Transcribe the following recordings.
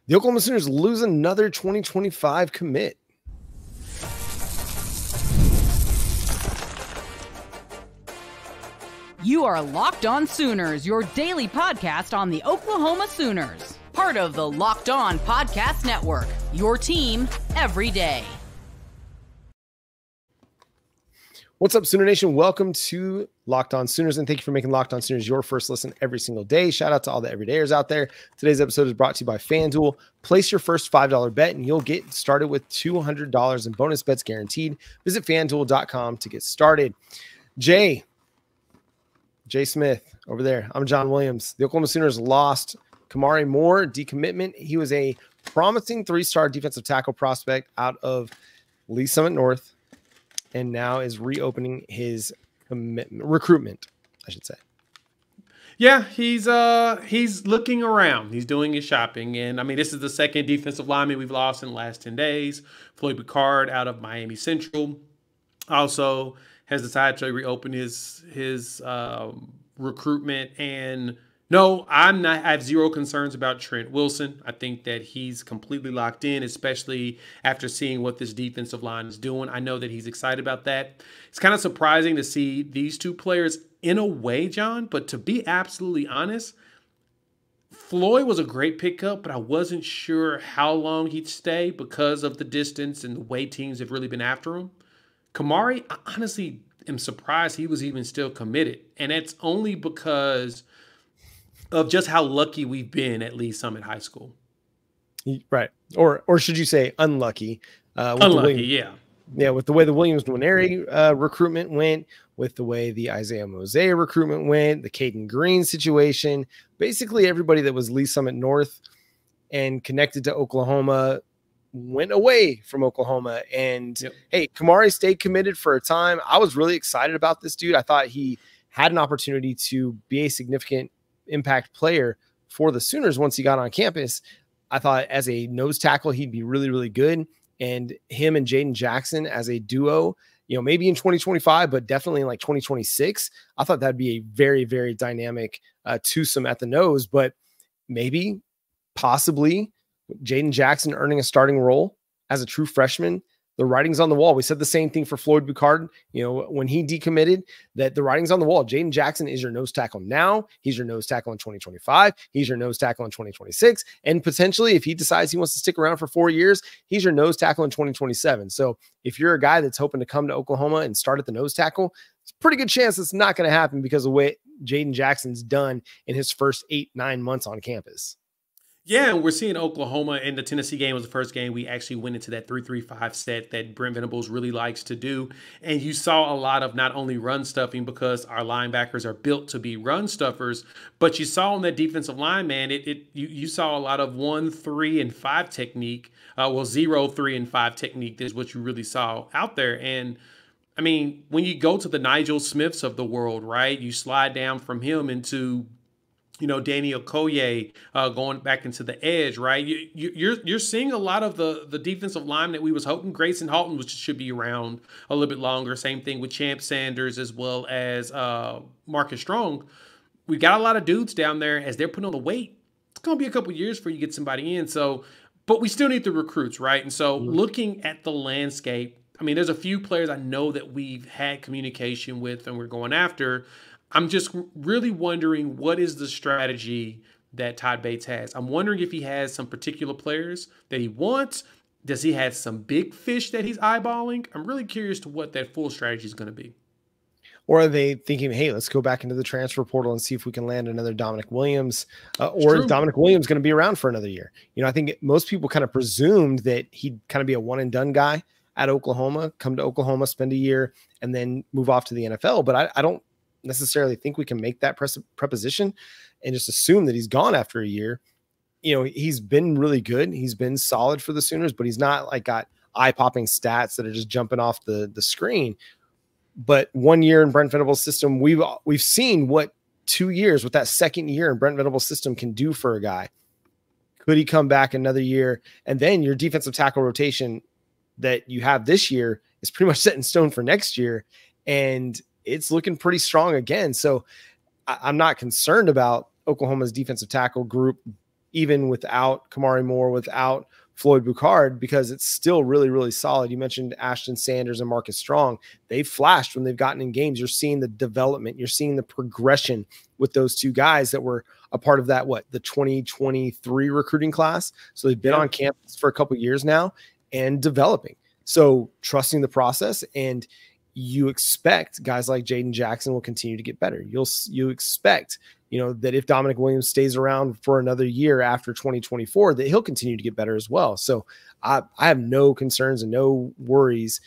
The Oklahoma Sooners lose another 2025 commit. You are Locked On Sooners, your daily podcast on the Oklahoma Sooners. Part of the Locked On Podcast Network, your team every day. What's up, Sooner Nation? Welcome to Locked On Sooners, and thank you for making Locked On Sooners your first listen every single day. Shout out to all the everydayers out there. Today's episode is brought to you by FanDuel. Place your first $5 bet, and you'll get started with $200 in bonus bets guaranteed. Visit FanDuel.com to get started. Jay Smith over there. I'm John Williams. The Oklahoma Sooners lost Kamari Moore, decommitment. He was a promising three-star defensive tackle prospect out of Lee Summit North, and now is reopening his recruitment, I should say. Yeah, he's looking around. He's doing his shopping. And, I mean, this is the second defensive lineman we've lost in the last 10 days. Floyd Picard out of Miami Central also has decided to reopen his recruitment. And no, I have zero concerns about Trent Wilson. I think that he's completely locked in, especially after seeing what this defensive line is doing. I know that he's excited about that. It's kind of surprising to see these two players in a way, John, but to be absolutely honest, Floyd was a great pickup, but I wasn't sure how long he'd stay because of the distance and the way teams have really been after him. Kamari, I honestly am surprised he was even still committed. And it's only because of just how lucky we've been at Lee Summit High School. Right. Or should you say unlucky? Unlucky, yeah. Yeah, with the way the Williams Nwaneri recruitment went, with the way the Isaiah Mosea recruitment went, the Caden Green situation, basically everybody that was Lee Summit North and connected to Oklahoma went away from Oklahoma. And hey, Kamari stayed committed for a time. I was really excited about this dude. I thought he had an opportunity to be a significant impact player for the Sooners once he got on campus. I thought as a nose tackle, he'd be really, really good. And him and Jaden Jackson as a duo, maybe in 2025, but definitely in like 2026, I thought that'd be a very, very dynamic twosome at the nose. But maybe, possibly, Jaden Jackson earning a starting role as a true freshman. The writing's on the wall. We said the same thing for Floyd Picard, when he decommitted, that the writing's on the wall. Jaden Jackson is your nose tackle now. He's your nose tackle in 2025. He's your nose tackle in 2026. And potentially, if he decides he wants to stick around for 4 years, he's your nose tackle in 2027. So if you're a guy that's hoping to come to Oklahoma and start at the nose tackle, it's a pretty good chance it's not going to happen because of the way Jaden Jackson's done in his first 8-9 months on campus. Yeah, and we're seeing Oklahoma, and the Tennessee game was the first game we actually went into that 3-3-5 set that Brent Venables really likes to do. And you saw a lot of not only run stuffing because our linebackers are built to be run stuffers, but you saw on that defensive line, man, you saw a lot of 1-3-5 technique. 0-3-5 technique is what you really saw out there. And I mean, when you go to the Nigel Smiths of the world, right, you slide down from him into Daniel Okoye going back into the edge, right? You're seeing a lot of the defensive line that we was hoping. Grayson Halton, which should be around a little bit longer. Same thing with Champ Sanders as well as Marcus Strong. We got a lot of dudes down there as they're putting on the weight. It's going to be a couple years before you get somebody in. So, but we still need the recruits, right? And so looking at the landscape, I mean, there's a few players I know that we've had communication with and we're going after. I'm just really wondering what is the strategy that Todd Bates has. I'm wondering if he has some particular players that he wants. Does he have some big fish that he's eyeballing? I'm really curious to what that full strategy is going to be. Or are they thinking, hey, let's go back into the transfer portal and see if we can land another Dominic Williams, or is Dominic Williams going to be around for another year? I think most people kind of presumed that he'd kind of be a one and done guy at Oklahoma, come to Oklahoma, spend a year, and then move off to the NFL. But I don't necessarily think we can make that preposition and just assume that he's gone after a year. He's been really good. He's been solid for the Sooners, but he's not like got eye-popping stats that are just jumping off the screen. But 1 year in Brent Venables' system, we've seen what 2 years with that second year in Brent Venables' system can do for a guy. Could he come back another year? And then your defensive tackle rotation that you have this year is pretty much set in stone for next year. And it's looking pretty strong again. So I'm not concerned about Oklahoma's defensive tackle group, even without Kamari Moore, without Floyd Boucard, because it's still really, really solid. You mentioned Ashton Sanders and Marcus Strong. They've flashed when they've gotten in games. You're seeing the development. You're seeing the progression with those two guys that were a part of that, the 2023 recruiting class. So they've been on campus for a couple of years now and developing. So trusting the process, and you expect guys like Jaden Jackson will continue to get better. You expect, that if Dominic Williams stays around for another year after 2024, that he'll continue to get better as well. So I have no concerns and no worries,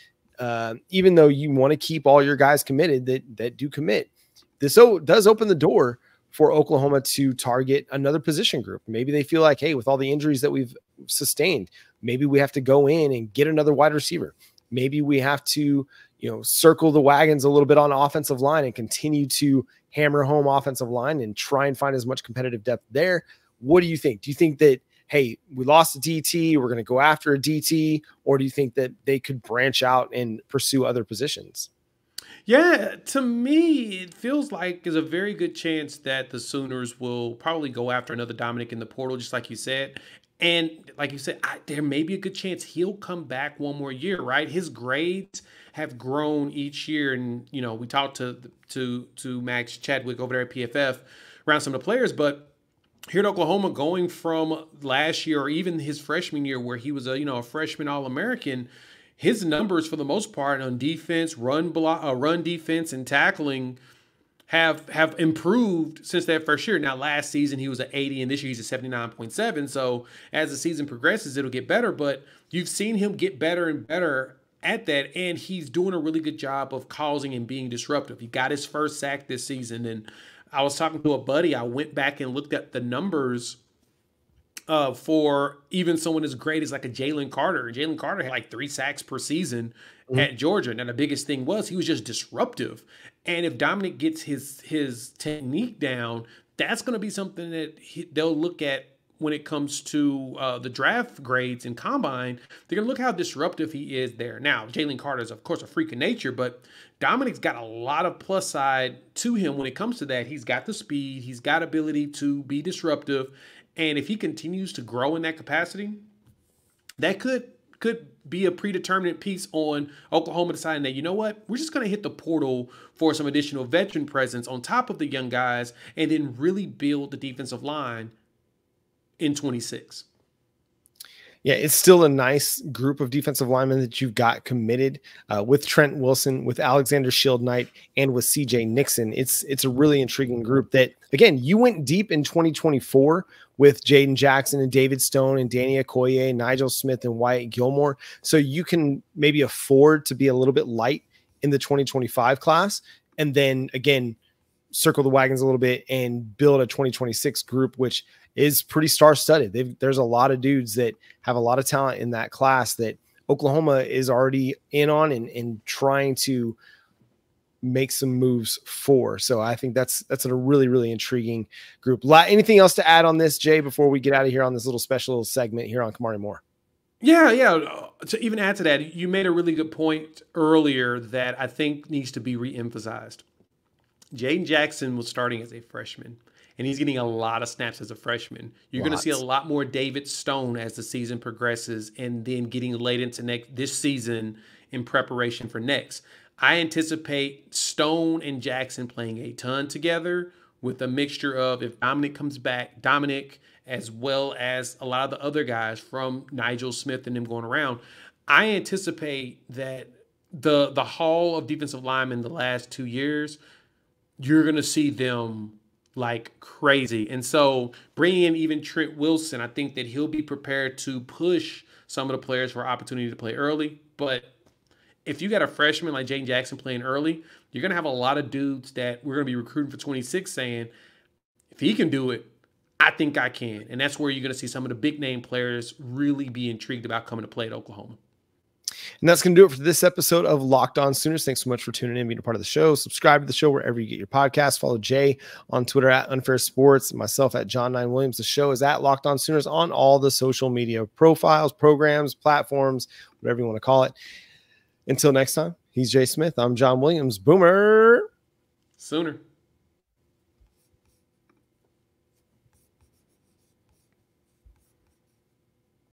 even though you want to keep all your guys committed that do commit. This does open the door for Oklahoma to target another position group. Maybe they feel like, hey, with all the injuries that we've sustained, maybe we have to go in and get another wide receiver. Maybe we have to, circle the wagons a little bit on offensive line and continue to hammer home offensive line and try and find as much competitive depth there. What do you think? Do you think that, hey, we lost a DT, we're going to go after a DT, or do you think that they could branch out and pursue other positions? Yeah, to me, it feels like there's a very good chance that the Sooners will probably go after another Dominic in the portal, just like you said. And like you said, there may be a good chance he'll come back one more year, right? His grades have grown each year. And, we talked to Max Chadwick over there at PFF around some of the players, but here at Oklahoma, going from last year or even his freshman year where he was a freshman All-American, his numbers for the most part on defense, run defense and tackling have improved since that first year. Now, last season he was at 80, and this year he's at 79.7. So as the season progresses, it'll get better. But you've seen him get better and better at that, and he's doing a really good job of causing and being disruptive. He got his first sack this season, and I was talking to a buddy. I went back and looked at the numbers for even someone as great as like a Jalen Carter. Jalen Carter had like 3 sacks per season at Georgia. Now, the biggest thing was he was just disruptive. And if Dominic gets his technique down, that's going to be something that they'll look at when it comes to the draft grades and combine. They're going to look how disruptive he is there. Now, Jalen Carter is, of course, a freak of nature, but Dominic's got a lot of plus side to him when it comes to that. He's got the speed. He's got ability to be disruptive. And if he continues to grow in that capacity, that could be a predetermined piece on Oklahoma deciding that, you know what, we're just going to hit the portal for some additional veteran presence on top of the young guys and then really build the defensive line in 26. Yeah, it's still a nice group of defensive linemen that you've got committed with Trent Wilson, with Alexander Shield Knight, and with CJ Nixon. It's a really intriguing group that, again, you went deep in 2024 with Jaden Jackson and David Stone and Danny Okoye, Nigel Smith and Wyatt Gilmore. So you can maybe afford to be a little bit light in the 2025 class. And then, again, circle the wagons a little bit and build a 2026 group, which is pretty star-studded. There's a lot of dudes that have a lot of talent in that class that Oklahoma is already in on and trying to make some moves for. So I think that's a really, really intriguing group. Anything else to add on this, Jay, before we get out of here on this little special segment here on Kamari Moore? Yeah. To even add to that, you made a really good point earlier that I think needs to be reemphasized. Jaden Jackson was starting as a freshman, and he's getting a lot of snaps as a freshman. You're going to see a lot more David Stone as the season progresses and then getting late into this season in preparation for next. I anticipate Stone and Jackson playing a ton together with a mixture of, if Dominic comes back, Dominic, as well as a lot of the other guys from Nigel Smith and them going around. I anticipate that the haul of defensive linemen the last 2 years, you're going to see them like crazy. And so bringing in even Trent Wilson, I think that he'll be prepared to push some of the players for opportunity to play early. But if you got a freshman like Jaden Jackson playing early, you're going to have a lot of dudes that we're going to be recruiting for 26 saying, if he can do it, I think I can. And that's where you're going to see some of the big name players really be intrigued about coming to play at Oklahoma. And that's going to do it for this episode of Locked On Sooners. Thanks so much for tuning in, being a part of the show. Subscribe to the show wherever you get your podcasts. Follow Jay on Twitter at Unfair Sports, and myself at John 9 Williams. The show is at Locked On Sooners on all the social media profiles, programs, platforms, whatever you want to call it. Until next time, he's Jay Smith. I'm John Williams. Boomer. Sooner.